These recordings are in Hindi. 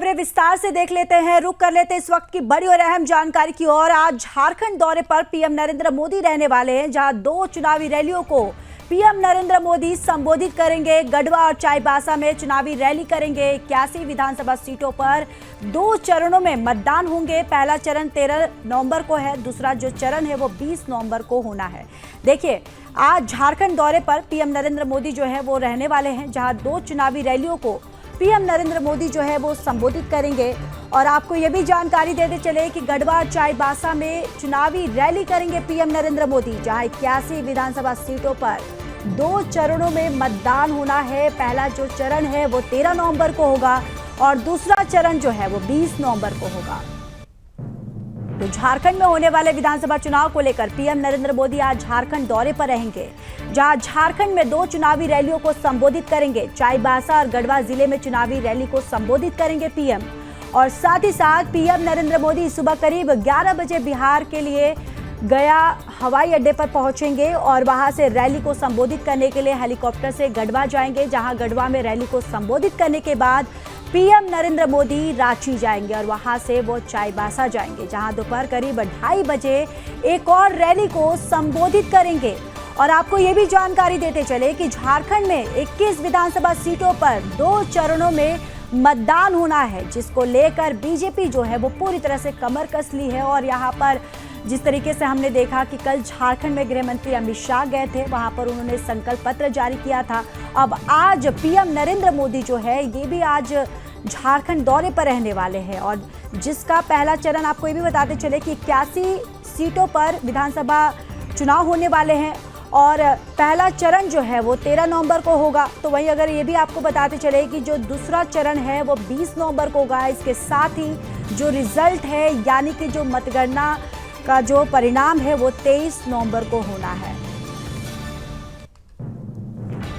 खबरें विस्तार से देख लेते हैं। रुक कर लेते हैं इस वक्त की बड़ी और अहम जानकारी की ओर। आज झारखंड दौरे पर पीएम नरेंद्र मोदी रहने वाले हैं, जहां 2 चुनावी रैलियों को पीएम नरेंद्र मोदी संबोधित करेंगे। गढ़वा और चाईबासा में चुनावी रैली करेंगे। 81 विधानसभा सीटों पर 2 चरणों में मतदान होंगे। पहला चरण 13 नवंबर को है, दूसरा जो चरण है वो 20 नवंबर को होना है। देखिए, आज झारखंड दौरे पर पीएम नरेंद्र मोदी जो है वो रहने वाले हैं, जहां 2 चुनावी रैलियों को पीएम नरेंद्र मोदी जो है वो संबोधित करेंगे। और आपको ये भी जानकारी देते चले कि गढ़वा चाईबासा में चुनावी रैली करेंगे पीएम नरेंद्र मोदी, जहां 81 विधानसभा सीटों पर 2 चरणों में मतदान होना है। पहला जो चरण है वो 13 नवंबर को होगा और दूसरा चरण जो है वो 20 नवंबर को होगा। तो झारखंड में होने वाले विधानसभा चुनाव को लेकर पीएम नरेंद्र मोदी आज झारखंड दौरे पर रहेंगे, जहां झारखंड में 2 चुनावी रैलियों को संबोधित करेंगे। चाईबासा और गढ़वा जिले में चुनावी रैली को संबोधित करेंगे पीएम। और साथ ही साथ पीएम नरेंद्र मोदी सुबह करीब 11 बजे बिहार के लिए गया हवाई अड्डे पर पहुंचेंगे और वहां से रैली को संबोधित करने के लिए हेलीकॉप्टर से गढ़वा जाएंगे, जहां गढ़वा में रैली को संबोधित करने के बाद पीएम नरेंद्र मोदी रांची जाएंगे और वहां से वो चाईबासा जाएंगे, जहां दोपहर करीब 2:30 बजे एक और रैली को संबोधित करेंगे। और आपको ये भी जानकारी देते चले कि झारखंड में 21 विधानसभा सीटों पर 2 चरणों में मतदान होना है, जिसको लेकर बीजेपी जो है वो पूरी तरह से कमर कस ली है। और यहाँ पर जिस तरीके से हमने देखा कि कल झारखंड में गृह मंत्री अमित शाह गए थे, वहां पर उन्होंने संकल्प पत्र जारी किया था। अब आज पीएम नरेंद्र मोदी जो है ये भी आज झारखंड दौरे पर रहने वाले हैं, और जिसका पहला चरण आपको ये भी बताते चले कि 81 सीटों पर विधानसभा चुनाव होने वाले हैं और पहला चरण जो है वो 13 नवंबर को होगा। तो वहीं अगर ये भी आपको बताते चले कि जो दूसरा चरण है वो 20 नवंबर को होगा। इसके साथ ही जो रिजल्ट है, यानी कि जो मतगणना का जो परिणाम है वो 23 नवंबर को होना है।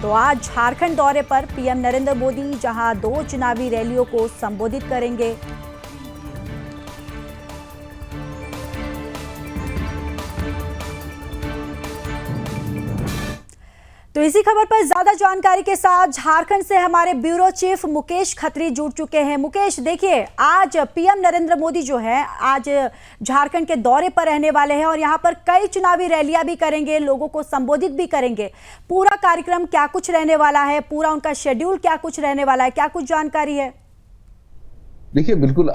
तो आज झारखंड दौरे पर पीएम नरेंद्र मोदी जहां 2 चुनावी रैलियों को संबोधित करेंगे। तो इसी खबर पर ज्यादा जानकारी के साथ झारखंड से हमारे ब्यूरो चीफ मुकेश खत्री जुड़ चुके हैं। मुकेश, देखिए, आज पीएम नरेंद्र मोदी जो है आज झारखंड के दौरे पर रहने वाले हैं और यहां पर कई चुनावी रैलियां भी करेंगे, लोगों को संबोधित भी करेंगे। पूरा कार्यक्रम क्या कुछ रहने वाला है, पूरा उनका शेड्यूल क्या कुछ रहने वाला है, क्या कुछ जानकारी है? देखिए, बिल्कुल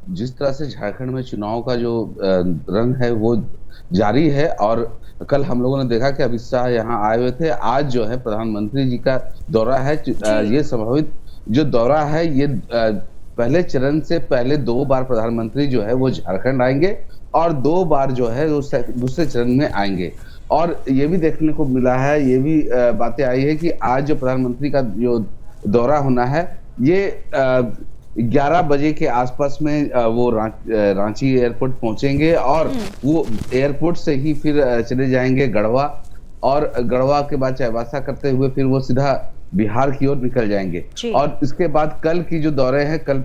जिस तरह से झारखंड में चुनाव का जो रंग है वो जारी है और कल हम लोगों ने देखा कि अमित शाह यहाँ आए हुए थे। आज जो है प्रधानमंत्री जी का दौरा है। ये संभावित जो दौरा है ये पहले चरण से पहले 2 बार प्रधानमंत्री जो है वो झारखंड आएंगे और 2 बार जो है वो दूसरे चरण में आएंगे। और ये भी देखने को मिला है, ये भी बातें आई है कि आज जो प्रधानमंत्री का जो दौरा होना है ये 11 बजे के आसपास में वो रांची एयरपोर्ट पहुंचेंगे और वो एयरपोर्ट से ही फिर चले जाएंगे गढ़वा और गढ़वा के बाद चाईबासा करते हुए फिर वो सीधा बिहार की ओर निकल जाएंगे। और इसके बाद कल की जो दौरे हैं, कल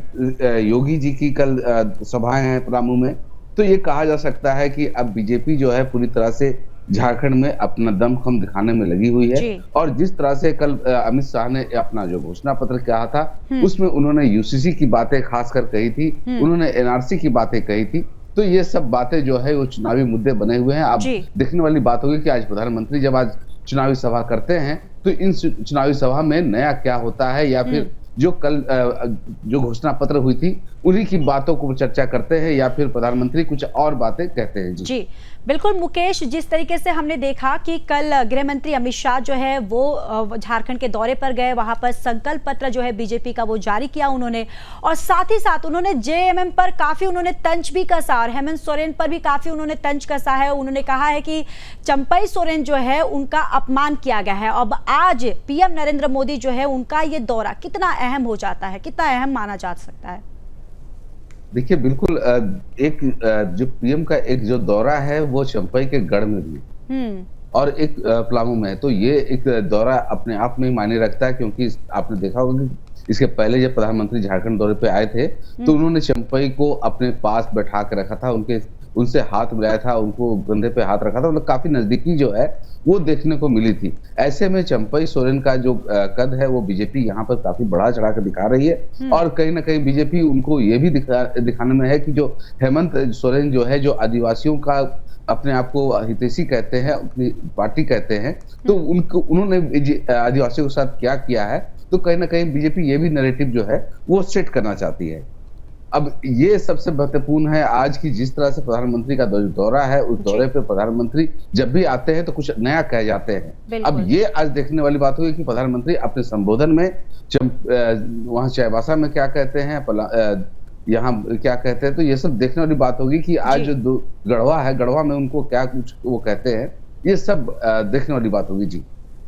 योगी जी की कल सभाएं हैं पलामू में, तो ये कहा जा सकता है कि अब बीजेपी जो है पूरी तरह से झारखंड में अपना दमखम दिखाने में लगी हुई है। और जिस तरह से कल अमित शाह ने अपना जो घोषणा पत्र कहा था उसमें उन्होंने यूसीसी की बातें खासकर कही थी, उन्होंने एनआरसी की बातें कही थी। तो ये सब बातें जो है वो चुनावी मुद्दे बने हुए हैं। अब देखने वाली बात होगी कि आज प्रधानमंत्री जब आज चुनावी सभा करते हैं तो इन चुनावी सभा में नया क्या होता है, या फिर जो कल जो घोषणा पत्र हुई थी उन्हीं की बातों को चर्चा करते हैं या फिर प्रधानमंत्री कुछ और बातें कहते हैं। जी बिल्कुल मुकेश, जिस तरीके से हमने देखा कि कल गृह मंत्री अमित शाह जो है वो झारखंड के दौरे पर गए, वहां पर संकल्प पत्र जो है बीजेपी का वो जारी किया उन्होंने, और साथ ही साथ उन्होंने जेएमएम पर काफी उन्होंने तंज भी कसा और हेमंत सोरेन पर भी काफी उन्होंने तंज कसा है। उन्होंने कहा है कि चंपई सोरेन जो है उनका अपमान किया गया है। अब आज पीएम नरेंद्र मोदी जो है उनका ये दौरा कितना अहम हो जाता है, कितना अहम माना जा सकता है? देखिए, बिल्कुल एक जो पीएम का एक जो दौरा है वो चंपई के गढ़ में भी और एक पलामू में है, तो ये एक दौरा अपने आप में मायने रखता है। क्योंकि आपने देखा होगा कि इसके पहले जब प्रधानमंत्री झारखंड दौरे पे आए थे तो उन्होंने चंपई को अपने पास बैठा कर रखा था, उनके उनसे हाथ मिलाया था, उनको कंधे पे हाथ रखा था, मतलब काफी नजदीकी जो है वो देखने को मिली थी। ऐसे में चंपई सोरेन का जो कद है वो बीजेपी यहाँ पर काफी बढ़ा चढ़ा कर दिखा रही है और कहीं ना कहीं बीजेपी उनको ये भी दिखाने में है कि जो हेमंत सोरेन जो है, जो आदिवासियों का अपने आप को हितैषी कहते हैं, अपनी पार्टी कहते हैं, तो उन्होंने आदिवासियों के साथ क्या किया है, तो कहीं ना कहीं बीजेपी ये भी नैरेटिव जो है वो सेट करना चाहती है। अब ये सबसे महत्वपूर्ण है आज की जिस तरह से प्रधानमंत्री का दौरा है, उस दौरे पे प्रधानमंत्री जब भी आते हैं तो कुछ नया कह जाते हैं। अब ये आज देखने वाली बात होगी कि प्रधानमंत्री अपने संबोधन में वहां चाईबासा में क्या कहते हैं, यहाँ क्या कहते हैं, तो ये सब देखने वाली बात होगी कि आज जो गढ़वा है, गढ़वा में उनको क्या कुछ वो कहते हैं, ये सब देखने वाली बात होगी। जी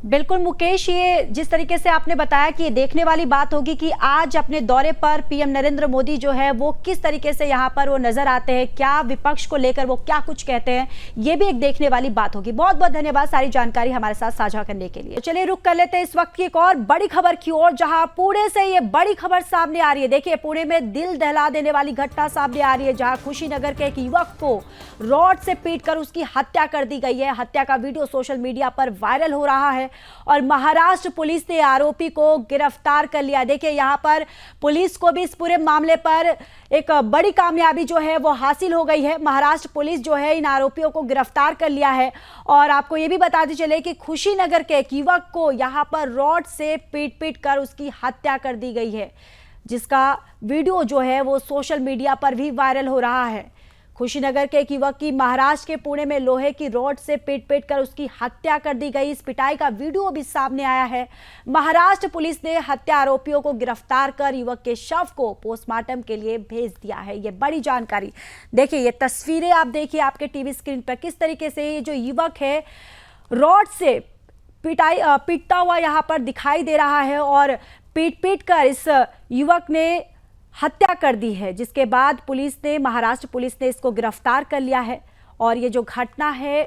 बिल्कुल मुकेश, ये जिस तरीके से आपने बताया कि ये देखने वाली बात होगी कि आज अपने दौरे पर पीएम नरेंद्र मोदी जो है वो किस तरीके से यहाँ पर वो नजर आते हैं, क्या विपक्ष को लेकर वो क्या कुछ कहते हैं, ये भी एक देखने वाली बात होगी। बहुत बहुत धन्यवाद सारी जानकारी हमारे साथ साझा करने के लिए। तो चलिए रुक कर लेते हैं इस वक्त की एक और बड़ी खबर की ओर, जहां पुणे से ये बड़ी खबर सामने आ रही है। देखिए, पुणे में दिल दहला देने वाली घटना सामने आ रही है, जहां कुशीनगर के एक युवक को रॉड से पीटकर उसकी हत्या कर दी गई है। हत्या का वीडियो सोशल मीडिया पर वायरल हो रहा है और महाराष्ट्र पुलिस ने आरोपी को गिरफ्तार कर लिया। देखिए, यहां पर पुलिस को भी इस पूरे मामले पर एक बड़ी कामयाबी जो है वो हासिल हो गई है। महाराष्ट्र पुलिस जो है इन आरोपियों को गिरफ्तार कर लिया है। और आपको ये भी बताते चले कि कुशीनगर के एक युवक को यहां पर रॉड से पीट कर उसकी हत्या कर दी गई है, जिसका वीडियो जो है वो सोशल मीडिया पर भी वायरल हो रहा है। कुशीनगर के एक युवक की महाराष्ट्र के पुणे में लोहे की रॉड से पीट कर उसकी हत्या कर दी गई। इस पिटाई का वीडियो भी सामने आया है। महाराष्ट्र पुलिस ने हत्या आरोपियों को गिरफ्तार कर युवक के शव को पोस्टमार्टम के लिए भेज दिया है। ये बड़ी जानकारी। देखिए, ये तस्वीरें आप देखिए आपके टीवी स्क्रीन पर, किस तरीके से ये जो युवक है रॉड से पीटता हुआ यहाँ पर दिखाई दे रहा है और पीट कर इस युवक ने हत्या कर दी है, जिसके बाद महाराष्ट्र पुलिस ने इसको गिरफ्तार कर लिया है। और ये जो घटना है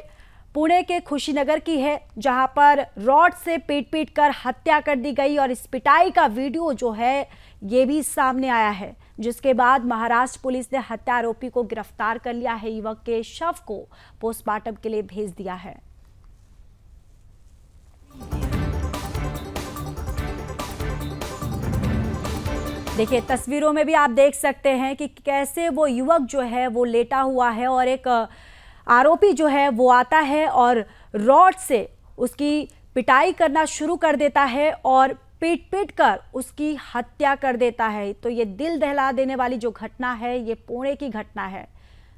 पुणे के कुशीनगर की है, जहां पर रॉड से पीट कर हत्या कर दी गई और इस पिटाई का वीडियो जो है ये भी सामने आया है, जिसके बाद महाराष्ट्र पुलिस ने हत्या आरोपी को गिरफ्तार कर लिया है। युवक के शव को पोस्टमार्टम के लिए भेज दिया है। देखिए, तस्वीरों में भी आप देख सकते हैं कि कैसे वो युवक जो है वो लेटा हुआ है और एक आरोपी जो है वो आता है और रॉड से उसकी पिटाई करना शुरू कर देता है और पीट कर उसकी हत्या कर देता है। तो ये दिल दहला देने वाली जो घटना है ये पुणे की घटना है।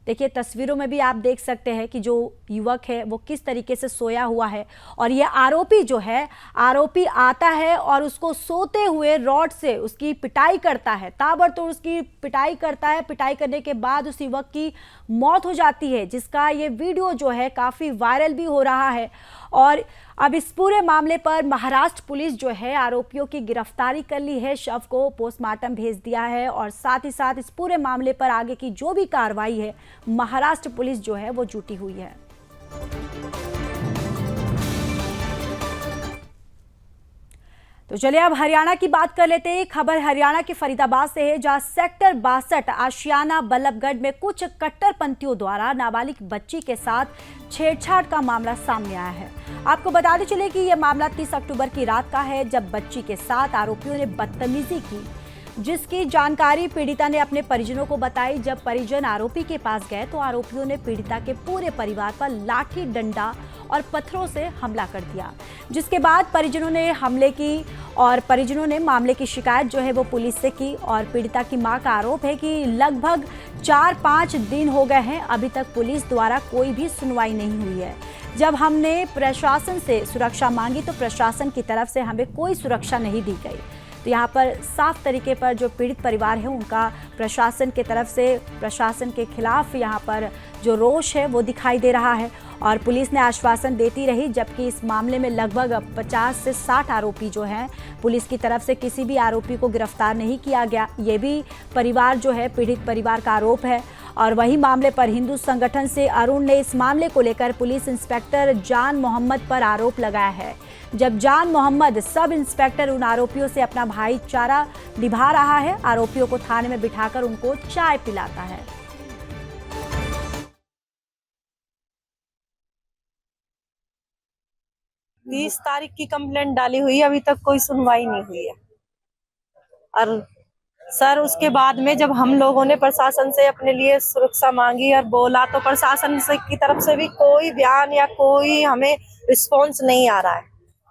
देखिए, तस्वीरों में भी आप देख सकते हैं कि जो युवक है वो किस तरीके से सोया हुआ है और ये आरोपी जो है, आरोपी आता है और उसको सोते हुए रॉड से उसकी पिटाई करता है, ताबड़तोड़ उसकी पिटाई करता है। पिटाई करने के बाद उस युवक की मौत हो जाती है, जिसका ये वीडियो जो है काफ़ी वायरल भी हो रहा है। और अब इस पूरे मामले पर महाराष्ट्र पुलिस जो है आरोपियों की गिरफ्तारी कर ली है, शव को पोस्टमार्टम भेज दिया है और साथ ही साथ इस पूरे मामले पर आगे की जो भी कार्रवाई है महाराष्ट्र पुलिस जो है वो जुटी हुई है। तो चलिए अब हरियाणा की बात कर लेते हैं। खबर हरियाणा के फरीदाबाद से है, जहां सेक्टर 62 आशियाना बल्लभगढ़ में कुछ कट्टरपंथियों द्वारा नाबालिग बच्ची के साथ छेड़छाड़ का मामला सामने आया है। आपको बताते चले कि यह मामला 30 अक्टूबर की रात का है, जब बच्ची के साथ आरोपियों ने बदतमीजी की, जिसकी जानकारी पीड़िता ने अपने परिजनों को बताई। जब परिजन आरोपी के पास गए तो आरोपियों ने पीड़िता के पूरे परिवार पर लाठी डंडा और पत्थरों से हमला कर दिया, जिसके बाद परिजनों ने हमले की और परिजनों ने मामले की शिकायत जो है वो पुलिस से की। और पीड़िता की मां का आरोप है कि लगभग 4-5 दिन हो गए हैं, अभी तक पुलिस द्वारा कोई भी सुनवाई नहीं हुई है। जब हमने प्रशासन से सुरक्षा मांगी तो प्रशासन की तरफ से हमें कोई सुरक्षा नहीं दी गई। तो यहाँ पर साफ तरीके पर जो पीड़ित परिवार है उनका प्रशासन की तरफ से प्रशासन के खिलाफ यहाँ पर जो रोष है वो दिखाई दे रहा है। और पुलिस ने आश्वासन देती रही, जबकि इस मामले में लगभग 50 से 60 आरोपी जो हैं, पुलिस की तरफ से किसी भी आरोपी को गिरफ्तार नहीं किया गया। ये भी परिवार जो है पीड़ित परिवार का आरोप है। और वही मामले पर हिंदू संगठन से अरुण ने इस मामले को लेकर पुलिस इंस्पेक्टर जान मोहम्मद पर आरोप लगाया है। जब जान मोहम्मद सब इंस्पेक्टर उन आरोपियों से अपना भाईचारा निभा रहा है, आरोपियों को थाने में बिठाकर उनको चाय पिलाता है। 30 तारीख की कंप्लेंट डाली हुई है, अभी तक कोई सुनवाई नहीं हुई है। और सर उसके बाद में जब हम लोगों ने प्रशासन से अपने लिए सुरक्षा मांगी और बोला तो प्रशासन से की तरफ से भी कोई बयान या कोई हमें रिस्पॉन्स नहीं आ रहा है।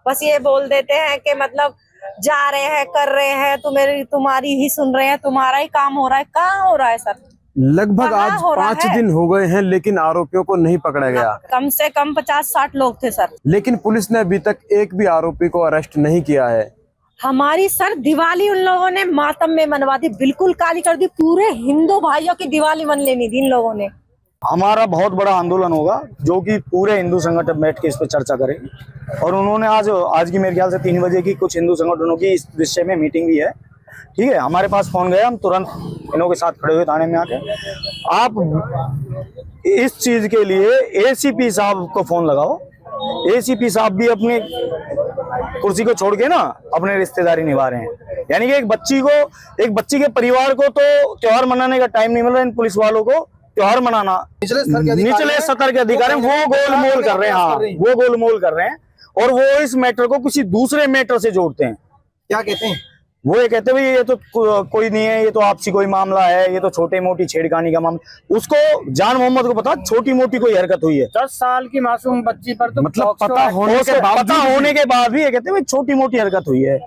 बस ये बोल देते हैं कि मतलब जा रहे हैं, कर रहे हैं, तुम्हारी ही सुन रहे हैं, तुम्हारा ही काम हो रहा है। कहाँ हो रहा है सर? लगभग कहाँ आज हो रहा 5 है? दिन हो गए हैं, लेकिन आरोपियों को नहीं पकड़ा गया। कम से कम 50-60 लोग थे सर। लेकिन पुलिस ने अभी तक एक भी आरोपी को अरेस्ट नहीं किया है। हमारी सर दिवाली उन लोगों ने मातम में मनवा दी, बिल्कुल काली कर दी। पूरे हिंदू भाइयों की दिवाली मन लेनी थी इन लोगों ने। हमारा बहुत बड़ा आंदोलन होगा, जो कि पूरे हिंदू संगठन बैठ के इस पर चर्चा करेंगे। और उन्होंने आज की मेरे ख्याल से 3 बजे की कुछ हिंदू संगठनों की इस विषय में मीटिंग भी है। ठीक है, हमारे पास फोन गया, हम तुरंत इन्हों के साथ खड़े हुए थाने में आके। आप इस चीज के लिए एसीपी साहब को फोन लगाओ। एसीपी साहब भी अपनी कुर्सी को छोड़ के ना अपने रिश्तेदारी निभा रहे हैं। यानी कि एक बच्ची के परिवार को तो त्योहार मनाने का टाइम नहीं मिल रहा, इन पुलिस वालों को त्योहार मनाना निचले स्तर के अधिकारी वो गोलमोल कर रहे हैं। हाँ, वो गोलमोल कर रहे हैं और वो इस मैटर को किसी दूसरे मैटर से जोड़ते हैं। क्या कहते हैं? वो ये कहते हैं भाई ये तो कोई नहीं है, ये तो आपसी कोई मामला है, ये तो छोटे मोटी छेड़खानी का मामला। उसको जान मोहम्मद को पता छोटी मोटी कोई हरकत हुई है। 10 साल की मासूम बच्ची पर तो मतलब पता होने के बाद भी ये कहते हैं भाई छोटी मोटी हरकत हुई है।